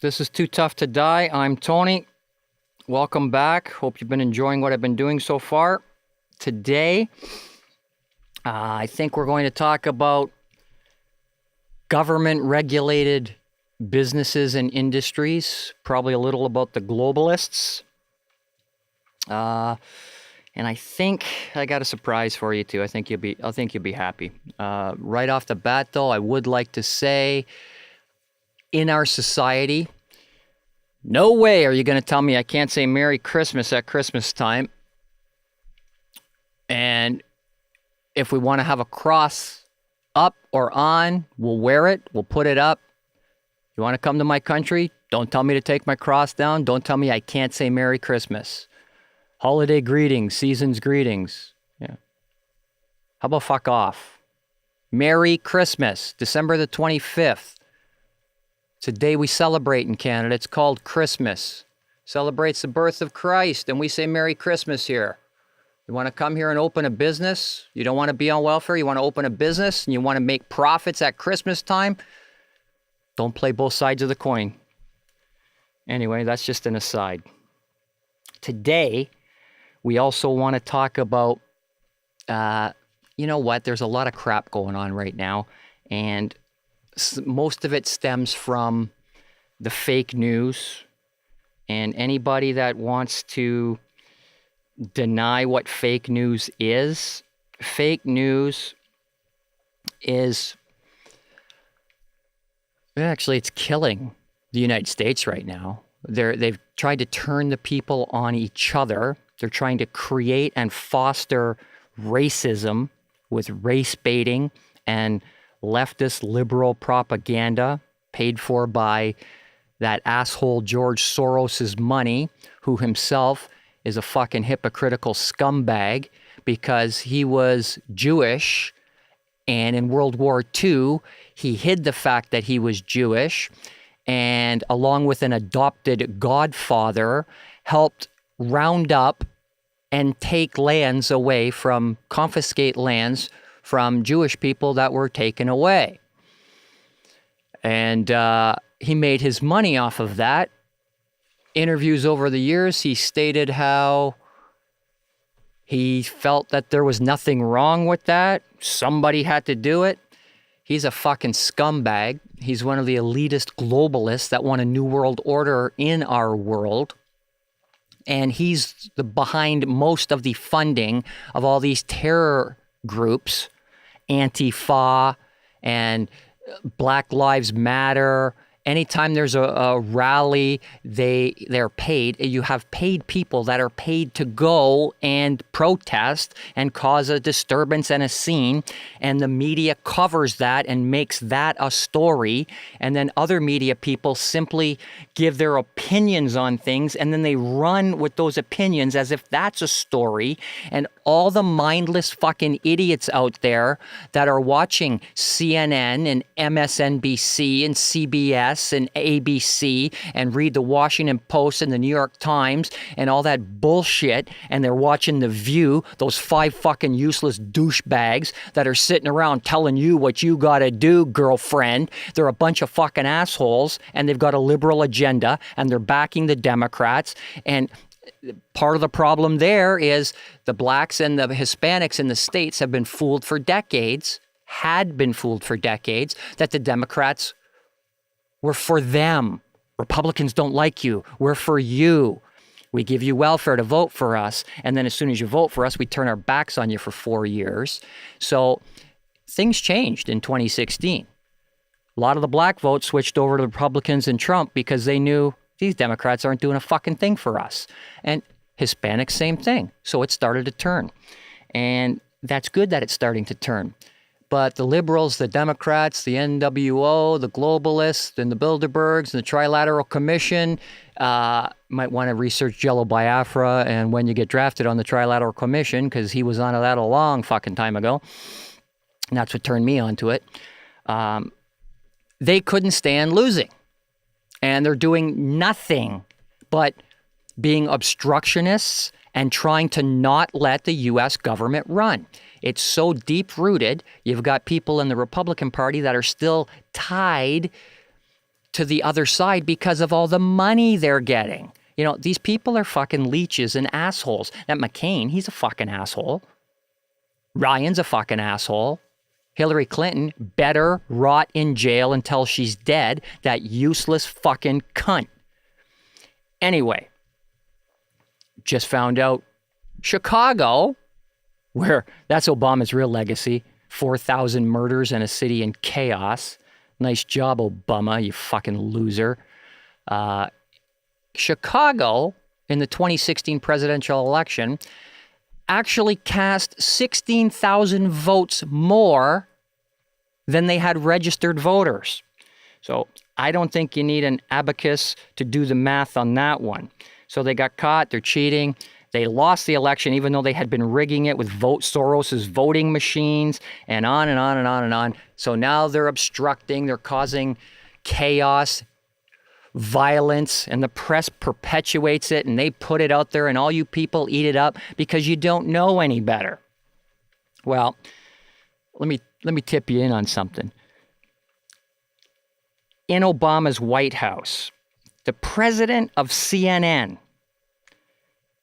This is Too Tough to Die. I'm Tony. Welcome back. Hope you've been enjoying what I've been doing so far. Today, I think we're going to talk about government-regulated businesses and industries, probably a little about the globalists. And I think I got a surprise for you too. I think you'll be happy. Right off the bat, though, I would like to say, in our society, no way are you going to tell me I can't say Merry Christmas at Christmas time. And if we want to have a cross up or on, we'll wear it. We'll put it up. You want to come to my country? Don't tell me to take my cross down. Don't tell me I can't say Merry Christmas. Holiday greetings, season's greetings. Yeah. How about fuck off? Merry Christmas, December the 25th. It's a day we celebrate in Canada. It's called Christmas. Celebrates the birth of Christ, and we say Merry Christmas here. You want to come here and open a business? You don't want to be on welfare? You want to open a business and you want to make profits at Christmas time? Don't play both sides of the coin. Anyway, that's just an aside. Today, we also want to talk about, you know what? There's a lot of crap going on right now, and most of it stems from the fake news, and anybody that wants to deny what fake news is actually, it's killing the United States right now. They've tried to turn the people on each other. They're trying to create and foster racism with race baiting and leftist liberal propaganda paid for by that asshole George Soros's money, who himself is a fucking hypocritical scumbag because he was Jewish, and in World War II, he hid the fact that he was Jewish, and along with an adopted godfather, helped round up and take lands away from, confiscate lands from Jewish people that were taken away. And he made his money off of that. Interviews over the years, he stated how he felt that there was nothing wrong with that. Somebody had to do it. He's a fucking scumbag. He's one of the elitist globalists that want a new world order in our world. And he's behind most of the funding of all these terror groups, Antifa and Black Lives Matter. Anytime there's a rally, they're paid. You have paid people that are paid to go and protest and cause a disturbance and a scene, and the media covers that and makes that a story, and then other media people simply give their opinions on things, and then they run with those opinions as if that's a story. And all the mindless fucking idiots out there that are watching CNN and MSNBC and CBS and ABC and read the Washington Post and the New York Times and all that bullshit, and they're watching The View, those 5 fucking useless douchebags that are sitting around telling you what you gotta do, girlfriend. They're a bunch of fucking assholes, and they've got a liberal agenda, and they're backing the Democrats. And part of the problem there is the blacks and the Hispanics in the States have been fooled for decades, that the Democrats were for them. Republicans don't like you. We're for you. We give you welfare to vote for us. And then as soon as you vote for us, we turn our backs on you for 4 years. So things changed in 2016. A lot of the black vote switched over to the Republicans and Trump because they knew these Democrats aren't doing a fucking thing for us. And Hispanics, same thing. So it started to turn. And that's good that it's starting to turn. But the liberals, the Democrats, the NWO, the globalists, and the Bilderbergs, and the Trilateral Commission might want to research Jello Biafra and when you get drafted on the Trilateral Commission, because he was on that a long fucking time ago. And that's what turned me onto it. They couldn't stand losing. And they're doing nothing but being obstructionists and trying to not let the U.S. government run. It's so deep-rooted. You've got people in the Republican Party that are still tied to the other side because of all the money they're getting. You know, these people are fucking leeches and assholes. That McCain, he's a fucking asshole. Ryan's a fucking asshole. Hillary Clinton better rot in jail until she's dead. That useless fucking cunt. Anyway, just found out Chicago, where that's Obama's real legacy, 4,000 murders in a city in chaos. Nice job, Obama, you fucking loser. Chicago, in the 2016 presidential election, actually cast 16,000 votes more than they had registered voters. So I don't think you need an abacus to do the math on that one. So they got caught, they're cheating. They lost the election even though they had been rigging it with Soros's voting machines and on and on and on and on. So now they're obstructing, they're causing chaos, violence, and the press perpetuates it and they put it out there and all you people eat it up because you don't know any better. Well, let me tip you in on something. In Obama's White House, the president of CNN,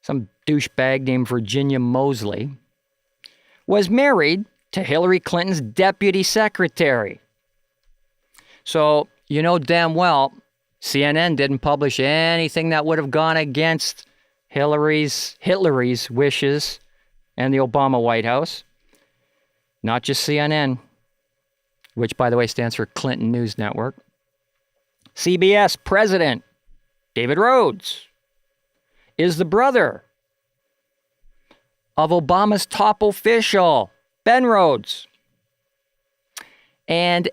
some douchebag named Virginia Mosley, was married to Hillary Clinton's deputy secretary. So, you know damn well, CNN didn't publish anything that would have gone against Hillary's wishes and the Obama White House. Not just CNN, which, by the way, stands for Clinton News Network. CBS president David Rhodes is the brother of Obama's top official, Ben Rhodes. And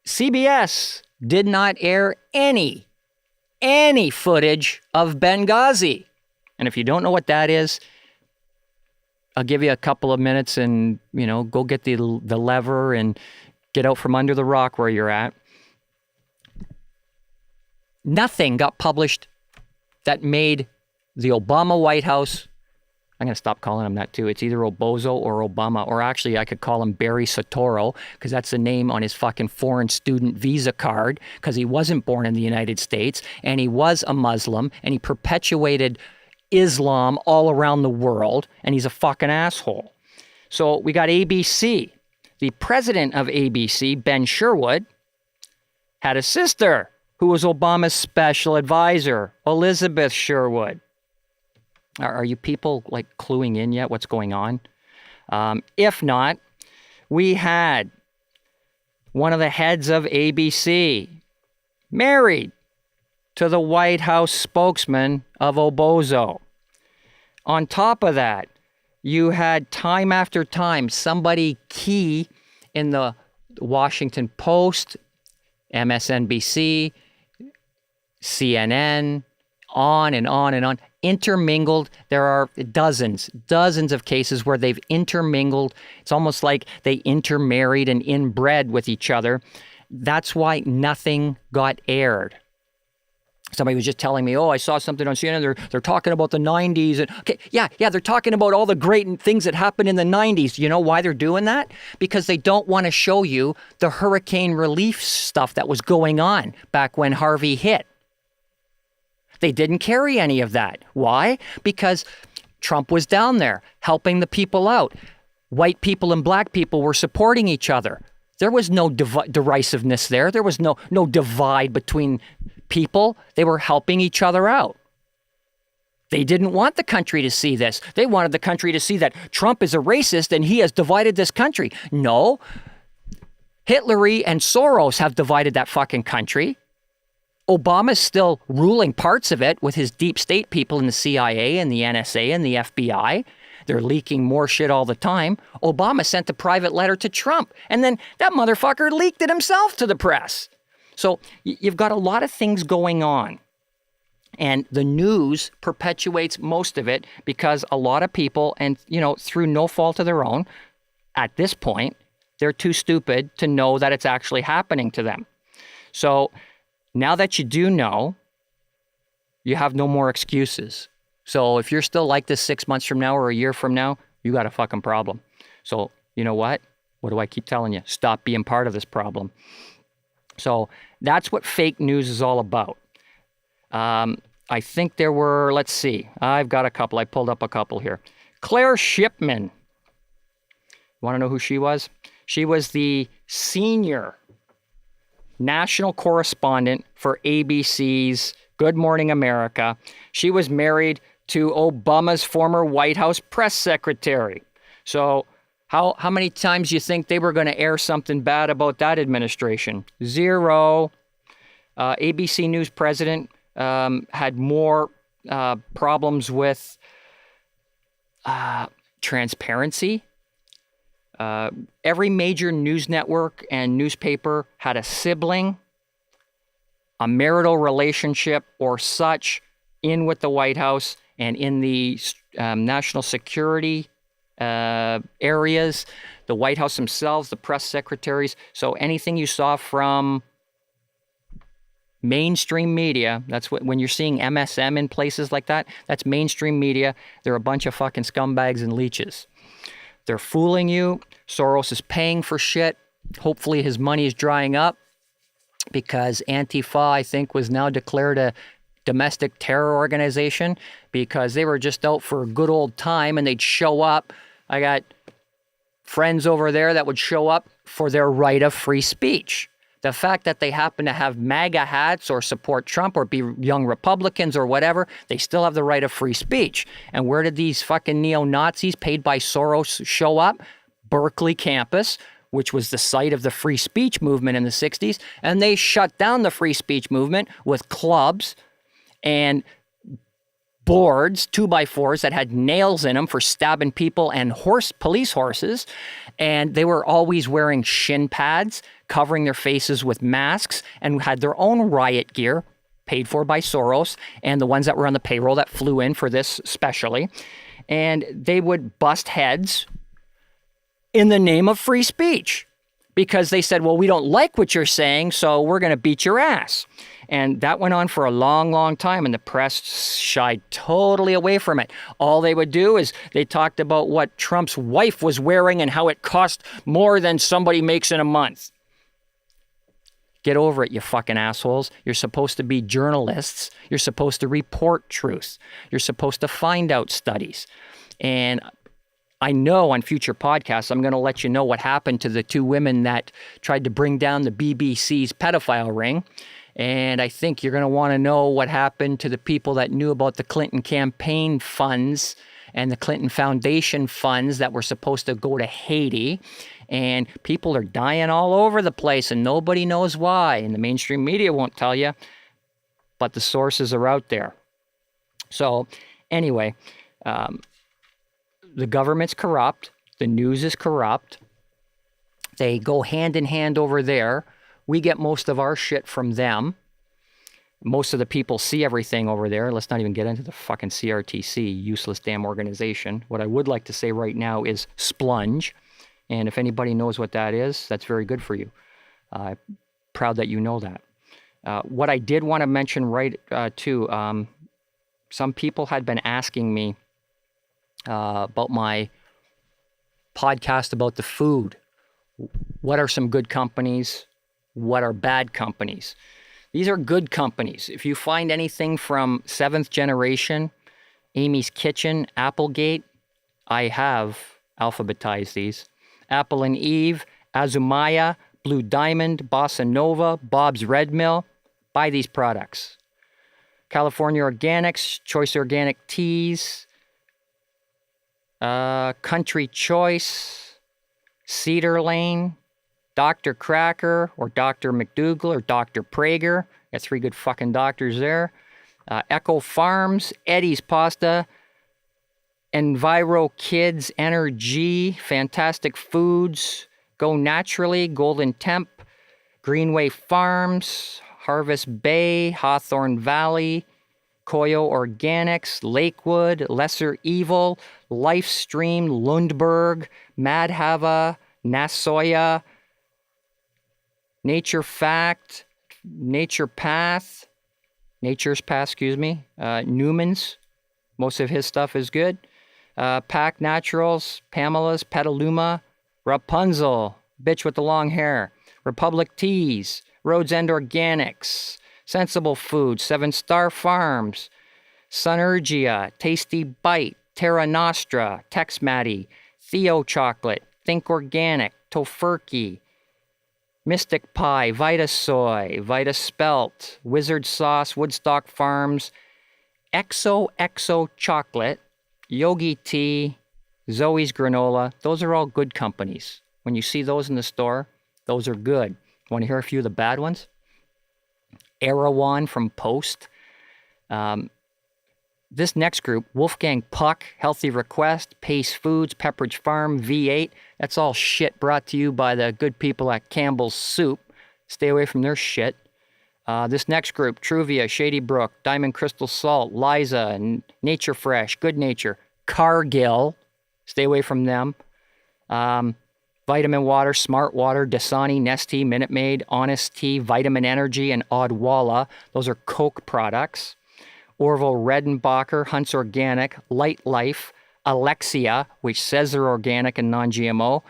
CBS did not air any footage of Benghazi. And if you don't know what that is, I'll give you a couple of minutes and, you know, go get the lever and get out from under the rock where you're at. Nothing got published that made the Obama White House, I'm going to stop calling him that too. It's either Obozo or Obama, or actually I could call him Barry Soetoro because that's the name on his fucking foreign student visa card because he wasn't born in the United States and he was a Muslim and he perpetuated Islam all around the world and he's a fucking asshole. So we got ABC. The president of ABC, Ben Sherwood, had a sister who was Obama's special advisor, Elizabeth Sherwood. Are you people like cluing in yet what's going on? If not, we had one of the heads of ABC married to the White House spokesman of Obozo. On top of that, you had time after time somebody key in the Washington Post, MSNBC, CNN, on and on and on, intermingled. There are dozens of cases where they've intermingled. It's almost like they intermarried and inbred with each other. That's why nothing got aired. Somebody was just telling me, I saw something on CNN. They're talking about the 90s. And okay, yeah, they're talking about all the great things that happened in the 90s. You know why they're doing that? Because they don't want to show you the hurricane relief stuff that was going on back when Harvey hit. They didn't carry any of that. Why? Because Trump was down there helping the people out. White people and black people were supporting each other. There was no derisiveness there. There was no divide between people. They were helping each other out. They didn't want the country to see this. They wanted the country to see that Trump is a racist and he has divided this country. No. Hitler and Soros have divided that fucking country. Obama's still ruling parts of it with his deep state people in the CIA and the NSA and the FBI. They're leaking more shit all the time. Obama sent a private letter to Trump, and then that motherfucker leaked it himself to the press. So you've got a lot of things going on. And the news perpetuates most of it because a lot of people, and through no fault of their own, at this point, they're too stupid to know that it's actually happening to them. So now that you do know, you have no more excuses. So if you're still like this 6 months from now or a year from now, you got a fucking problem. So you know what? What do I keep telling you? Stop being part of this problem. So that's what fake news is all about. I think there were, let's see, I've got a couple. I pulled up a couple here. Claire Shipman. Want to know who she was? She was the senior national correspondent for ABC's Good Morning America. She was married to Obama's former White House press secretary. So how many times do you think they were going to air something bad about that administration? Zero. ABC News president had more problems with transparency. Every major news network and newspaper had a sibling, a marital relationship or such in with the White House and in the national security areas, the White House themselves, the press secretaries. So anything you saw from mainstream media, that's what, when you're seeing MSM in places like that, that's mainstream media. They're a bunch of fucking scumbags and leeches. They're fooling you. Soros is paying for shit. Hopefully his money is drying up because Antifa, I think, was now declared a domestic terror organization because they were just out for a good old time and they'd show up. I got friends over there that would show up for their right of free speech. The fact that they happen to have MAGA hats or support Trump or be young Republicans or whatever, they still have the right of free speech. And where did these fucking neo-Nazis paid by Soros show up? Berkeley campus, which was the site of the free speech movement in the 60s. And they shut down the free speech movement with clubs and boards, 2x4s that had nails in them for stabbing people and police horses. And they were always wearing shin pads, covering their faces with masks, and had their own riot gear paid for by Soros and the ones that were on the payroll that flew in for this specially. And they would bust heads in the name of free speech because they said, well, we don't like what you're saying, so we're going to beat your ass. And that went on for a long, long time, and the press shied totally away from it. All they would do is they talked about what Trump's wife was wearing and how it cost more than somebody makes in a month. Get over it, you fucking assholes. You're supposed to be journalists. You're supposed to report truth. You're supposed to find out studies. And I know on future podcasts, I'm going to let you know what happened to the two women that tried to bring down the BBC's pedophile ring. And I think you're going to want to know what happened to the people that knew about the Clinton campaign funds and the Clinton Foundation funds that were supposed to go to Haiti. And people are dying all over the place and nobody knows why. And the mainstream media won't tell you, but the sources are out there. So anyway, the government's corrupt. The news is corrupt. They go hand in hand over there. We get most of our shit from them. Most of the people see everything over there. Let's not even get into the fucking CRTC, useless damn organization. What I would like to say right now is splunge. And if anybody knows what that is, that's very good for you. Proud that you know that. What I did want to mention too, some people had been asking me about my podcast about the food. What are some good companies? What are bad companies? These are good companies. If you find anything from Seventh Generation, Amy's Kitchen, Applegate, I have alphabetized these. Apple and Eve, Azumaya, Blue Diamond, Bossa Nova, Bob's Red Mill. Buy these products. California Organics, Choice Organic Teas, Country Choice, Cedar Lane, Dr. Cracker or Dr. McDougall or Dr. Prager. Got three good fucking doctors there. Echo Farms, Eddie's Pasta, Enviro Kids, Energy, Fantastic Foods, Go Naturally, Golden Temp, Greenway Farms, Harvest Bay, Hawthorne Valley, Koyo Organics, Lakewood, Lesser Evil, Lifestream, Lundberg, Madhava, Nasoya, Nature Fact, Nature's Path, Newman's. Most of his stuff is good. Pack Naturals, Pamela's, Petaluma, Rapunzel, bitch with the long hair, Republic Teas, Rhodes End Organics, Sensible Foods, 7 Star Farms, Sunergia, Tasty Bite, Terra Nostra, Tex Matty, Theo Chocolate, Think Organic, Tofurkey, Mystic Pie, Vita Soy, Vita Spelt, Wizard Sauce, Woodstock Farms, XO Chocolate, Yogi Tea, Zoe's Granola. Those are all good companies. When you see those in the store, those are good. Want to hear a few of the bad ones? Erewhon from Post. This next group, Wolfgang Puck, Healthy Request, Pace Foods, Pepperidge Farm, V8. That's all shit brought to you by the good people at Campbell's Soup. Stay away from their shit. This next group, Truvia, Shady Brook, Diamond Crystal Salt, Liza, Nature Fresh, Good Nature, Cargill. Stay away from them. Vitamin Water, Smart Water, Dasani, Nestea, Minute Maid, Honest Tea, Vitamin Energy, and Odwalla. Those are Coke products. Orville Redenbacher, Hunt's Organic, Light Life, Alexia, which says they're organic and non-GMO,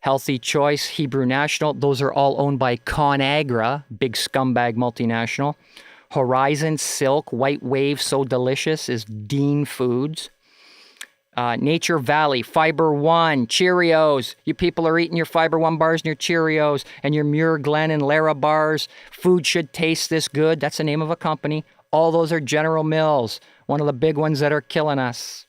Healthy Choice, Hebrew National. Those are all owned by ConAgra, big scumbag multinational. Horizon, Silk, White Wave, So Delicious is Dean Foods. Nature Valley, Fiber One, Cheerios. You people are eating your Fiber One bars and your Cheerios and your Muir Glen and Lara bars. Food should taste this good. That's the name of a company. All those are General Mills, one of the big ones that are killing us.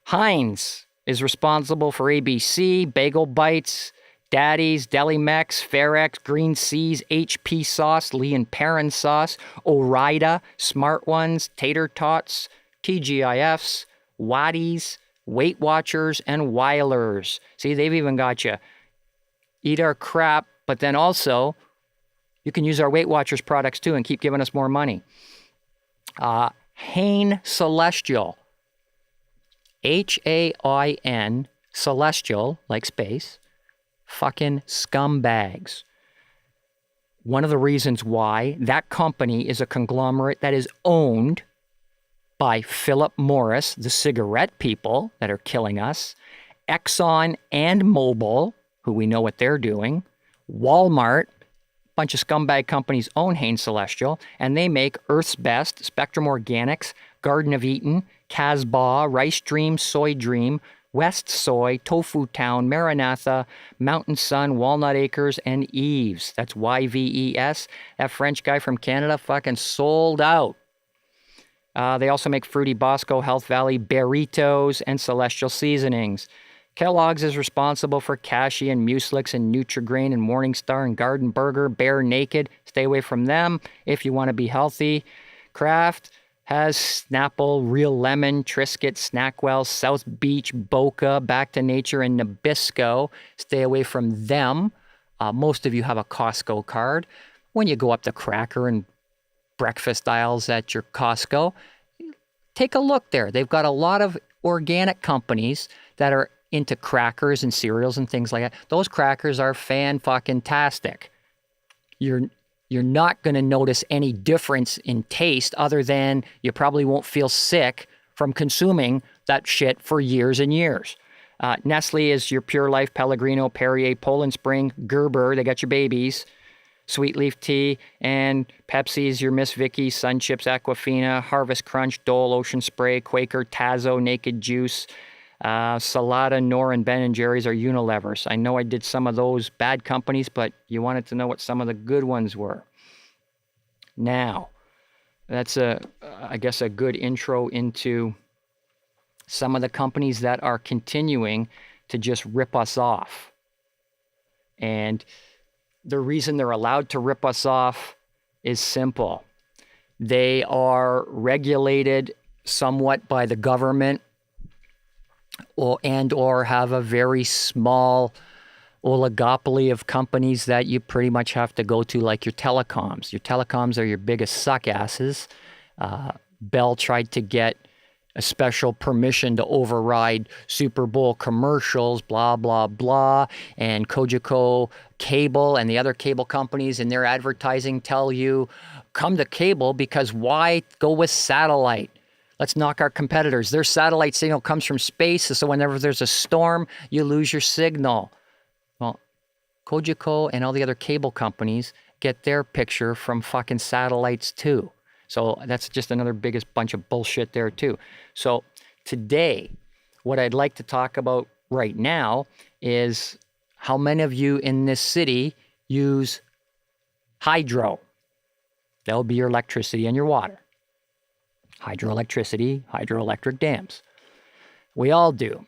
Heinz is responsible for ABC, Bagel Bites, Daddy's, Deli Mex, Fairx, Green Seas, HP Sauce, Lee and Perrin Sauce, Ore-Ida, Smart Ones, Tater Tots, TGIFs, Waddies, Weight Watchers, and Weilers. See, they've even got you. Eat our crap, but then also you can use our Weight Watchers products too and keep giving us more money. Hain Celestial. Hain Celestial, like space. Fucking scumbags. One of the reasons why that company is a conglomerate that is owned by Philip Morris, the cigarette people that are killing us, Exxon and Mobil, who we know what they're doing, Walmart, bunch of scumbag companies own Hain Celestial, and they make Earth's Best, Spectrum Organics, Garden of Eden, Casbah, Rice Dream, Soy Dream, West Soy, Tofu Town, Maranatha, Mountain Sun, Walnut Acres, and Eves. That's YVES. That French guy from Canada fucking sold out. They also make Fruity Bosco, Health Valley, Burritos, and Celestial Seasonings. Kellogg's is responsible for Kashi and Mueslix and Nutri-Grain and Morningstar and Garden Burger, Bare Naked. Stay away from them if you want to be healthy. Kraft has Snapple, Real Lemon, Triscuit, Snackwell, South Beach, Boca, Back to Nature, and Nabisco. Stay away from them. Most of you have a Costco card. When you go up the cracker and breakfast aisles at your Costco, take a look there. They've got a lot of organic companies that are into crackers and cereals and things like that. Those crackers are fan-fucking-tastic. You're not going to notice any difference in taste other than you probably won't feel sick from consuming that shit for years and years. Nestle is your Pure Life, Pellegrino, Perrier, Poland Spring, Gerber. They got your babies. Sweet Leaf Tea, and Pepsi is your Miss Vicky, Sun Chips, Aquafina, Harvest Crunch, Dole, Ocean Spray, Quaker, Tazo, Naked Juice, Salada, Knorr, and Ben & Jerry's are Unilevers. I know I did some of those bad companies, but you wanted to know what some of the good ones were. Now, that's I guess a good intro into some of the companies that are continuing to just rip us off. And the reason they're allowed to rip us off is simple. They are regulated somewhat by the government or have a very small oligopoly of companies that you pretty much have to go to, like your telecoms. Your telecoms are your biggest suck asses. Bell tried to get a special permission to override Super Bowl commercials, blah, blah, blah. And Cogeco Cable and the other cable companies in their advertising tell you, come to cable because why go with satellite? Let's knock our competitors. Their satellite signal comes from space, so whenever there's a storm, you lose your signal. Well, Cogeco and all the other cable companies get their picture from fucking satellites too. So that's just another biggest bunch of bullshit there too. So today, what I'd like to talk about right now is how many of you in this city use hydro. That'll be your electricity and your water. Hydroelectricity, hydroelectric dams. We all do.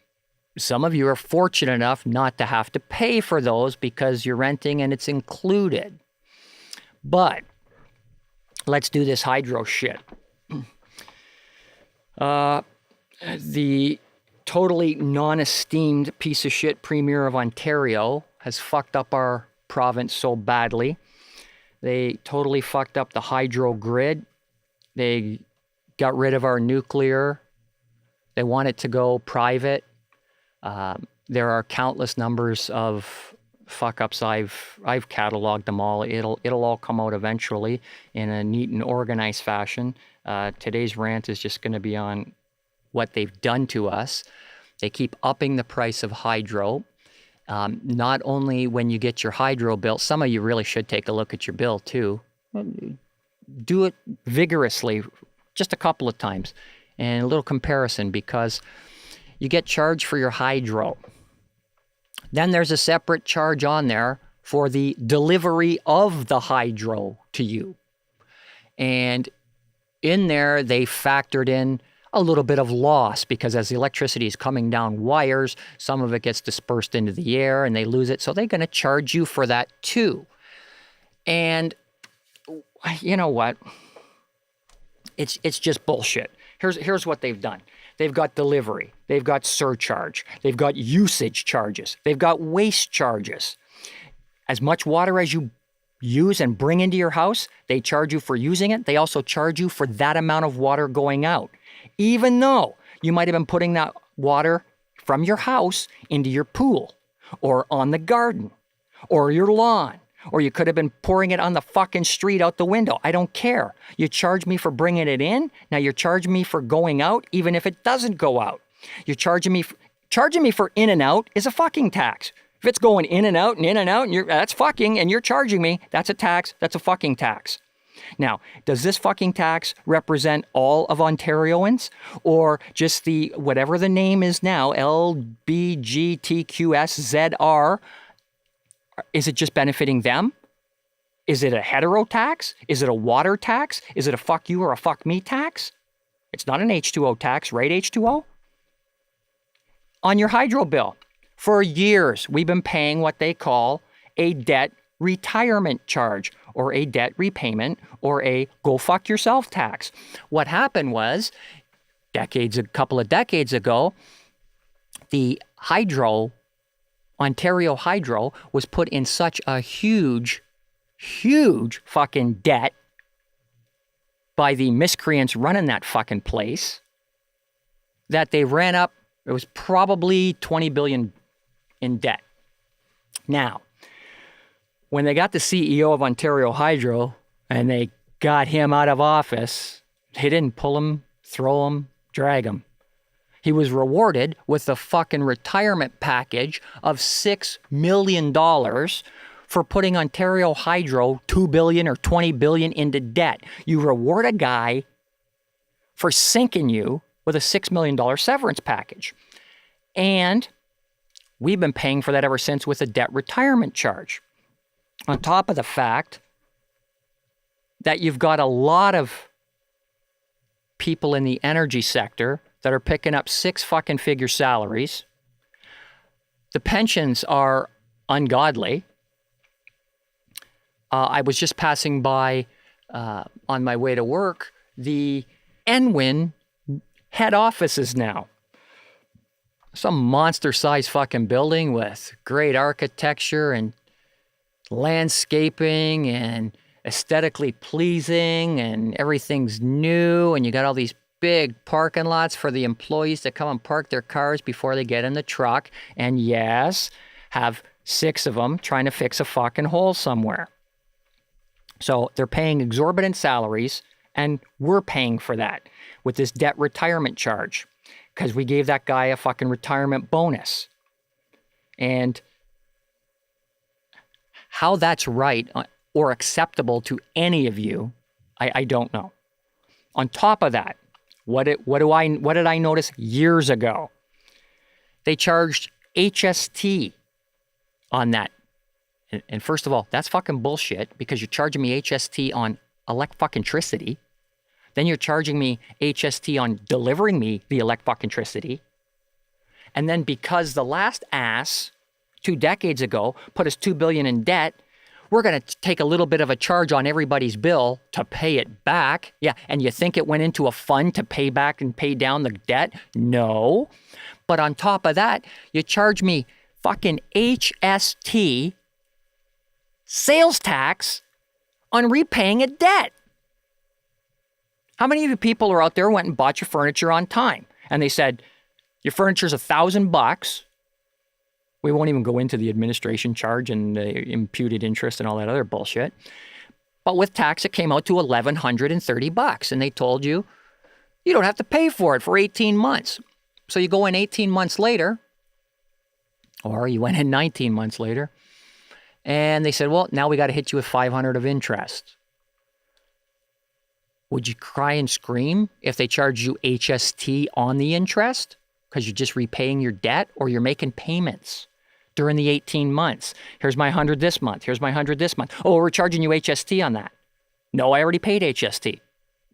Some of you are fortunate enough not to have to pay for those because you're renting and it's included. But let's do this hydro shit. The totally non-esteemed piece of shit Premier of Ontario has fucked up our province so badly. They totally fucked up the hydro grid. They got rid of our nuclear. They want it to go private. There are countless numbers of fuck-ups. I've cataloged them all. It'll all come out eventually in a neat and organized fashion. Today's rant is just going to be on what they've done to us. They keep upping the price of hydro. Not only when you get your hydro bill, some of you really should take a look at your bill too. Do it vigorously, just a couple of times, and a little comparison, because you get charged for your hydro. Then there's a separate charge on there for the delivery of the hydro to you. And in there, they factored in a little bit of loss, because as the electricity is coming down wires, some of it gets dispersed into the air and they lose it. So they're going to charge you for that too. And you know what? It's just bullshit. Here's what they've done. They've got delivery. They've got surcharge. They've got usage charges. They've got waste charges. As much water as you use and bring into your house, they charge you for using it. They also charge you for that amount of water going out, even though you might have been putting that water from your house into your pool or on the garden or your lawn, or you could have been pouring it on the fucking street out the window. I don't care. You charge me for bringing it in. Now you're charging me for going out, even if it doesn't go out. You're charging me for in and out is a fucking tax. If it's going in and out, and that's fucking, and you're charging me, that's a tax. That's a fucking tax. Now, does this fucking tax represent all of Ontarians, or just the, whatever the name is now, LBGTQSZR? Is it just benefiting them? Is it a hetero tax? Is it a water tax? Is it a fuck you or a fuck me tax? It's not an H2O tax, right, H2O? On your hydro bill, for years, we've been paying what they call a debt retirement charge, or a debt repayment, or a go fuck yourself tax. What happened was, a couple of decades ago, the Ontario Hydro was put in such a huge fucking debt by the miscreants running that fucking place that they ran up, it was probably $20 billion in debt. Now, when they got the CEO of Ontario Hydro and they got him out of office, they didn't pull him, throw him, drag him. He was rewarded with a fucking retirement package of $6 million for putting Ontario Hydro $2 billion or $20 billion into debt. You reward a guy for sinking you with a $6 million severance package. And we've been paying for that ever since with a debt retirement charge. On top of the fact that you've got a lot of people in the energy sector that are picking up 6 fucking figure salaries. The pensions are ungodly. I was just passing by on my way to work, the Enwin head offices now. Some monster-sized fucking building with great architecture and landscaping and aesthetically pleasing, and everything's new, and you got all these big parking lots for the employees to come and park their cars before they get in the truck, and yes, have 6 of them trying to fix a fucking hole somewhere. So they're paying exorbitant salaries, and we're paying for that with this debt retirement charge, because we gave that guy a fucking retirement bonus. And How that's right or acceptable to any of you, I don't know. On top of that, what did I notice years ago? They charged HST on that. And first of all, that's fucking bullshit because you're charging me HST on electricity. Then you're charging me HST on delivering me the electricity. And then because the last ass 2 decades ago put us $2 billion in debt, we're going to take a little bit of a charge on everybody's bill to pay it back. Yeah, and you think it went into a fund to pay back and pay down the debt? No. But on top of that, you charge me fucking HST, sales tax, on repaying a debt. How many of you people are out there went and bought your furniture on time? And they said, your furniture's $1,000. We won't even go into the administration charge and the imputed interest and all that other bullshit. But with tax, it came out to $1,130. And they told you, you don't have to pay for it for 18 months. So you go in 18 months later, or you went in 19 months later, and they said, well, now we got to hit you with $500 of interest. Would you cry and scream if they charged you HST on the interest because you're just repaying your debt, or you're making payments during the 18 months? Here's my 100 this month. Here's my 100 this month. Oh, we're charging you HST on that. No, I already paid HST.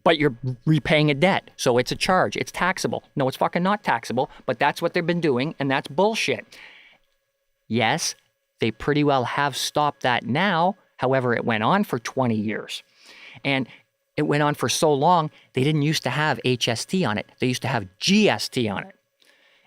But you're repaying a debt, so it's a charge. It's taxable. No, it's fucking not taxable, but that's what they've been doing, and that's bullshit. Yes, they pretty well have stopped that now. However, it went on for 20 years. And it went on for so long, they didn't used to have HST on it. They used to have GST on it.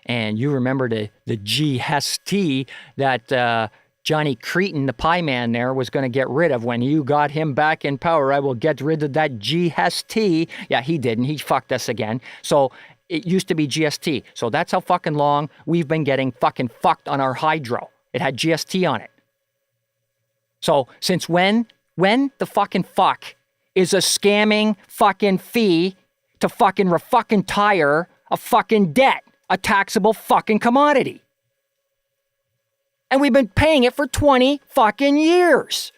And you remember the GST that Johnny Cretin, the pie man there, was going to get rid of when you got him back in power. I will get rid of that GST. Yeah, he didn't. He fucked us again. So it used to be GST. So that's how fucking long we've been getting fucking fucked on our hydro. It had GST on it. So since when the fucking fuck is a scamming fucking fee to fucking retire a fucking debt, a taxable fucking commodity? And we've been paying it for 20 fucking years.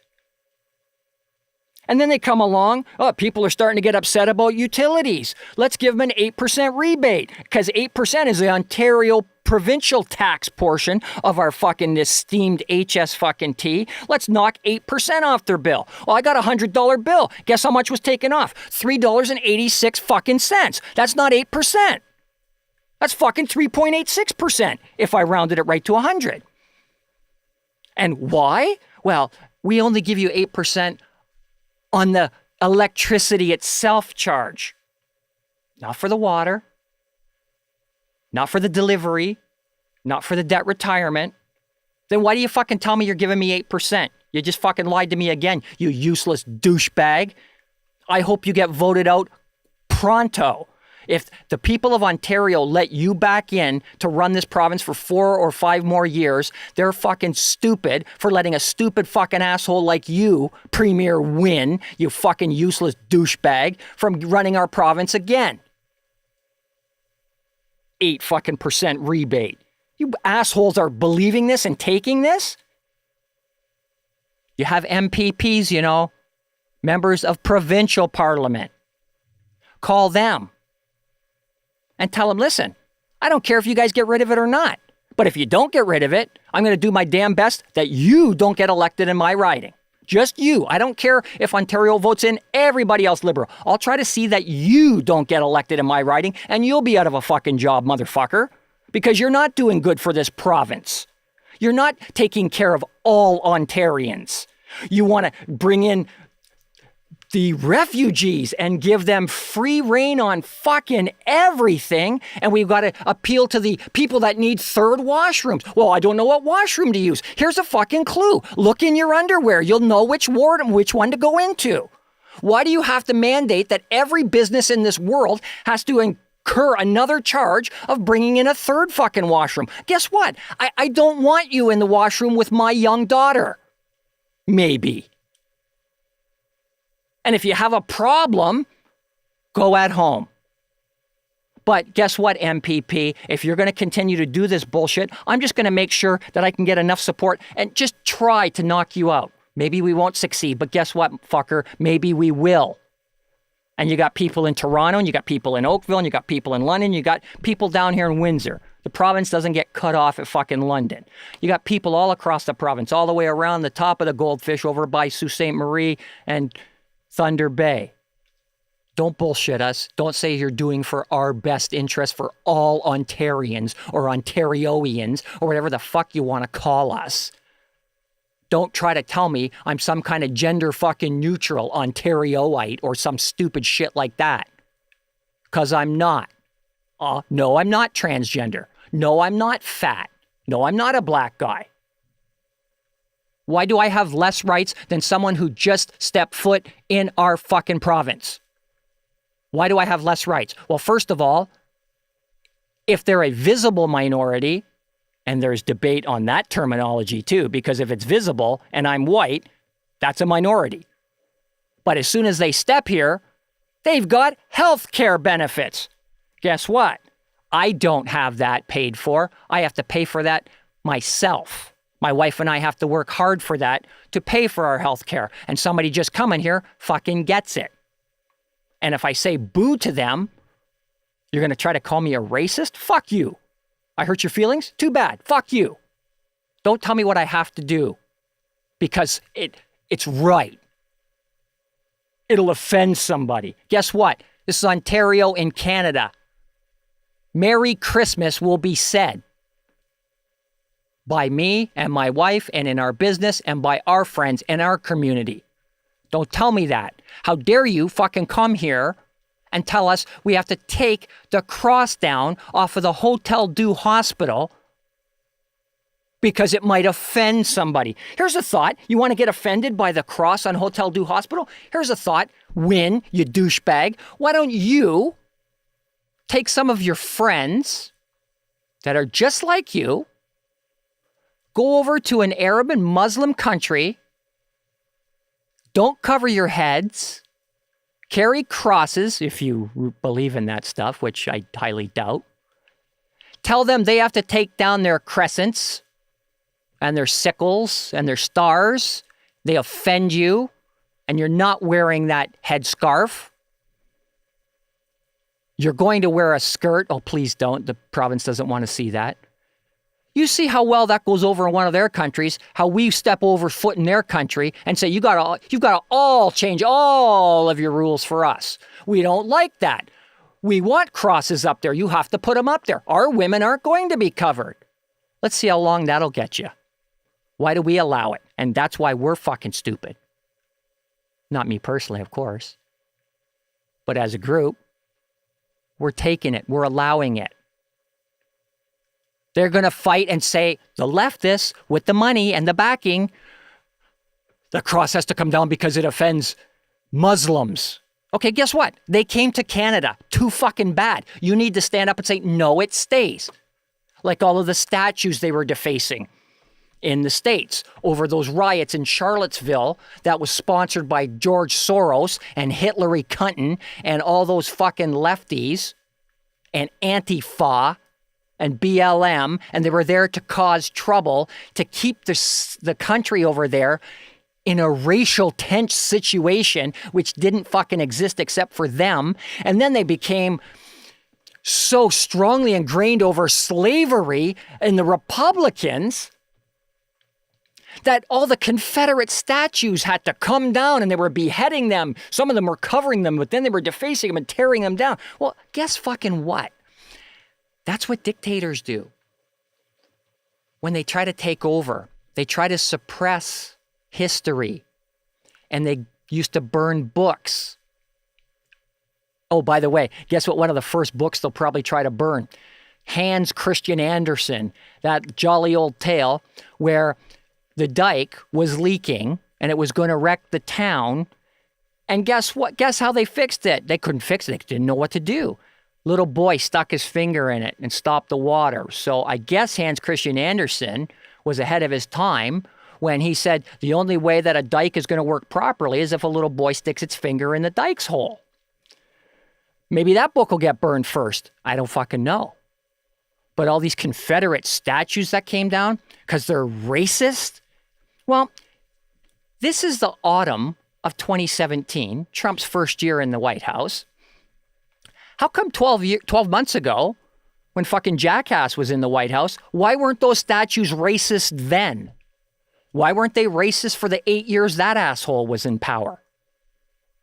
And then they come along, oh, people are starting to get upset about utilities. Let's give them an 8% rebate, because 8% is the Ontario provincial tax portion of our fucking esteemed HS fucking T. Let's knock 8% off their bill. Well, I got a $100 bill. Guess how much was taken off? $3.86 fucking cents. That's not 8%. That's fucking 3.86% if I rounded it right to 100. And why? Well, we only give you 8% on the electricity itself charge. Not for the water, not for the delivery, not for the debt retirement. Then why do you fucking tell me you're giving me 8%? You just fucking lied to me again, you useless douchebag. I hope you get voted out pronto. If the people of Ontario let you back in to run this province for 4 or 5 more years, they're fucking stupid for letting a stupid fucking asshole like you, Premier win, you fucking useless douchebag, from running our province again. 8 fucking % rebate. You assholes are believing this and taking this? You have MPPs, you know, members of provincial parliament. Call them. And tell them, listen, I don't care if you guys get rid of it or not. But if you don't get rid of it, I'm going to do my damn best that you don't get elected in my riding. Just you. I don't care if Ontario votes in everybody else Liberal. I'll try to see that you don't get elected in my riding, and you'll be out of a fucking job, motherfucker. Because you're not doing good for this province. You're not taking care of all Ontarians. You want to bring in the refugees and give them free reign on fucking everything. And we've got to appeal to the people that need third washrooms. Well, I don't know what washroom to use. Here's a fucking clue. Look in your underwear. You'll know which ward and which one to go into. Why do you have to mandate that every business in this world has to incur another charge of bringing in a third fucking washroom? Guess what? I don't want you in the washroom with my young daughter. Maybe. And if you have a problem, go at home. But guess what, MPP? If you're going to continue to do this bullshit, I'm just going to make sure that I can get enough support and just try to knock you out. Maybe we won't succeed, but guess what, fucker? Maybe we will. And you got people in Toronto, and you got people in Oakville, and you got people in London, you got people down here in Windsor. The province doesn't get cut off at fucking London. You got people all across the province, all the way around the top of the Goldfish over by Sault Ste. Marie and Thunder Bay. Don't bullshit us. Don't say you're doing for our best interest for all Ontarians or Ontarioians or whatever the fuck you want to call us. Don't try to tell me I'm some kind of gender fucking neutral Ontarioite or some stupid shit like that. Because I'm not. No, I'm not transgender. No, I'm not fat. No, I'm not a black guy. Why do I have less rights than someone who just stepped foot in our fucking province? Why do I have less rights? Well, first of all, if they're a visible minority, and there's debate on that terminology too, because if it's visible and I'm white, that's a minority. But as soon as they step here, they've got health care benefits. Guess what? I don't have that paid for. I have to pay for that myself. My wife and I have to work hard for that to pay for our health care. And somebody just coming here fucking gets it. And if I say boo to them, you're going to try to call me a racist? Fuck you. I hurt your feelings? Too bad. Fuck you. Don't tell me what I have to do because it's right. It'll offend somebody. Guess what? This is Ontario in Canada. Merry Christmas will be said by me and my wife and in our business and by our friends and our community. Don't tell me that. How dare you fucking come here and tell us we have to take the cross down off of the Hotel Dieu Hospital because it might offend somebody. Here's a thought. You want to get offended by the cross on Hotel Dieu Hospital? Here's a thought. Win, you douchebag. Why don't you take some of your friends that are just like you, go over to an Arab and Muslim country, don't cover your heads, carry crosses, if you believe in that stuff, which I highly doubt. Tell them they have to take down their crescents and their sickles and their stars. They offend you, and you're not wearing that headscarf. You're going to wear a skirt. Oh, please don't. The province doesn't want to see that. You see how well that goes over in one of their countries, how we step over foot in their country and say, you've got to all change all of your rules for us. We don't like that. We want crosses up there. You have to put them up there. Our women aren't going to be covered. Let's see how long that'll get you. Why do we allow it? And that's why we're fucking stupid. Not me personally, of course. But as a group, we're taking it. We're allowing it. They're going to fight and say, the leftists with the money and the backing, the cross has to come down because it offends Muslims. Okay, guess what? They came to Canada. Too fucking bad. You need to stand up and say, no, it stays. Like all of the statues they were defacing in the States over those riots in Charlottesville that was sponsored by George Soros and Hillary Clinton and all those fucking lefties and Antifa and BLM, and they were there to cause trouble, to keep the country over there in a racial tense situation, which didn't fucking exist except for them. And then they became so strongly ingrained over slavery in the Republicans that all the Confederate statues had to come down and they were beheading them. Some of them were covering them, but then they were defacing them and tearing them down. Well, guess fucking what? That's what dictators do. When they try to take over, they try to suppress history, and they used to burn books. Oh, by the way, guess what? One of the first books they'll probably try to burn. Hans Christian Andersen, that jolly old tale where the dike was leaking and it was going to wreck the town. And guess what? Guess how they fixed it? They couldn't fix it. They didn't know what to do. Little boy stuck his finger in it and stopped the water. So I guess Hans Christian Andersen was ahead of his time when he said the only way that a dike is going to work properly is if a little boy sticks its finger in the dike's hole. Maybe that book will get burned first. I don't fucking know. But all these Confederate statues that came down because they're racist, well, This is the autumn of 2017, Trump's first year in the White House. How come 12 months ago, when fucking Jackass was in the White House, why weren't those statues racist then? Why weren't they racist for the 8 years that asshole was in power?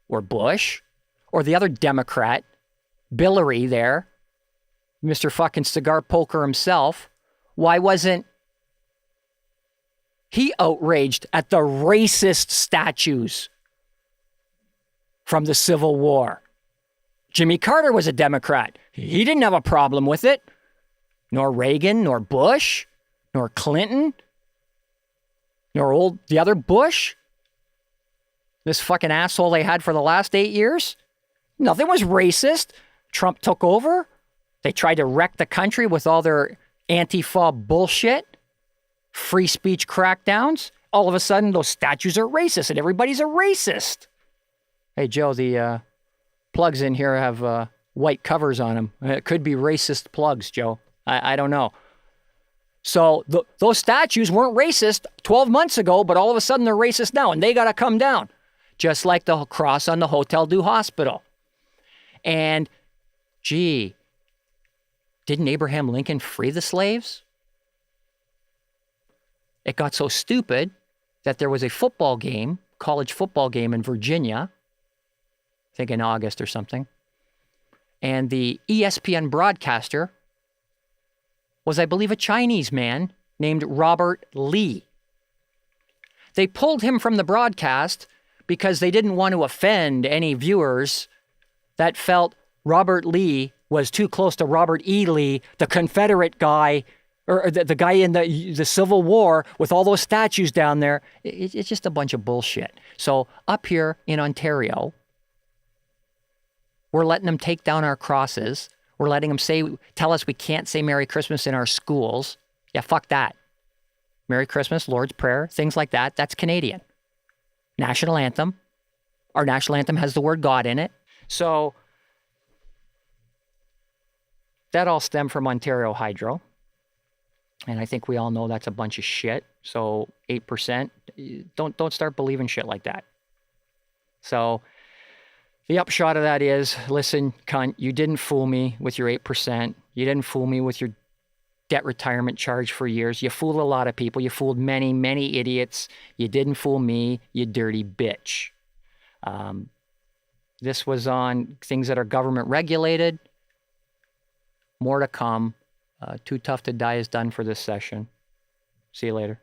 Or Bush? Or the other Democrat, Billary there, Mr. fucking cigar poker himself? Why wasn't he outraged at the racist statues from the Civil War? Jimmy Carter was a Democrat. He didn't have a problem with it. Nor Reagan, nor Bush, nor Clinton, nor the other Bush. This fucking asshole they had for the last 8 years. Nothing was racist. Trump took over. They tried to wreck the country with all their Antifa bullshit, free speech crackdowns. All of a sudden, those statues are racist and everybody's a racist. Hey, Joe, the plugs in here have white covers on them. It could be racist plugs, Joe. I don't know. So those statues weren't racist 12 months ago, but all of a sudden they're racist now, and they got to come down. Just like the cross on the Hotel du Hospital. And, gee, didn't Abraham Lincoln free the slaves? It got so stupid that there was a football game, college football game in Virginia, I think in August or something, and the ESPN broadcaster was, I believe, a Chinese man named Robert Lee. They pulled him from the broadcast because they didn't want to offend any viewers that felt Robert Lee was too close to Robert E. Lee, the Confederate guy, or the guy in the Civil War with all those statues down there. It's just a bunch of bullshit. So up here in Ontario, we're letting them take down our crosses. We're letting them tell us we can't say Merry Christmas in our schools. Yeah, fuck that. Merry Christmas, Lord's Prayer, things like that. That's Canadian. National anthem. Our national anthem has the word God in it. So that all stemmed from Ontario Hydro. And I think we all know that's a bunch of shit. So 8%, don't start believing shit like that. So the upshot of that is, listen, cunt, you didn't fool me with your 8%. You didn't fool me with your debt retirement charge for years. You fooled a lot of people. You fooled many, many idiots. You didn't fool me, you dirty bitch. This was on things that are government regulated. More to come. Too Tough to Die is done for this session. See you later.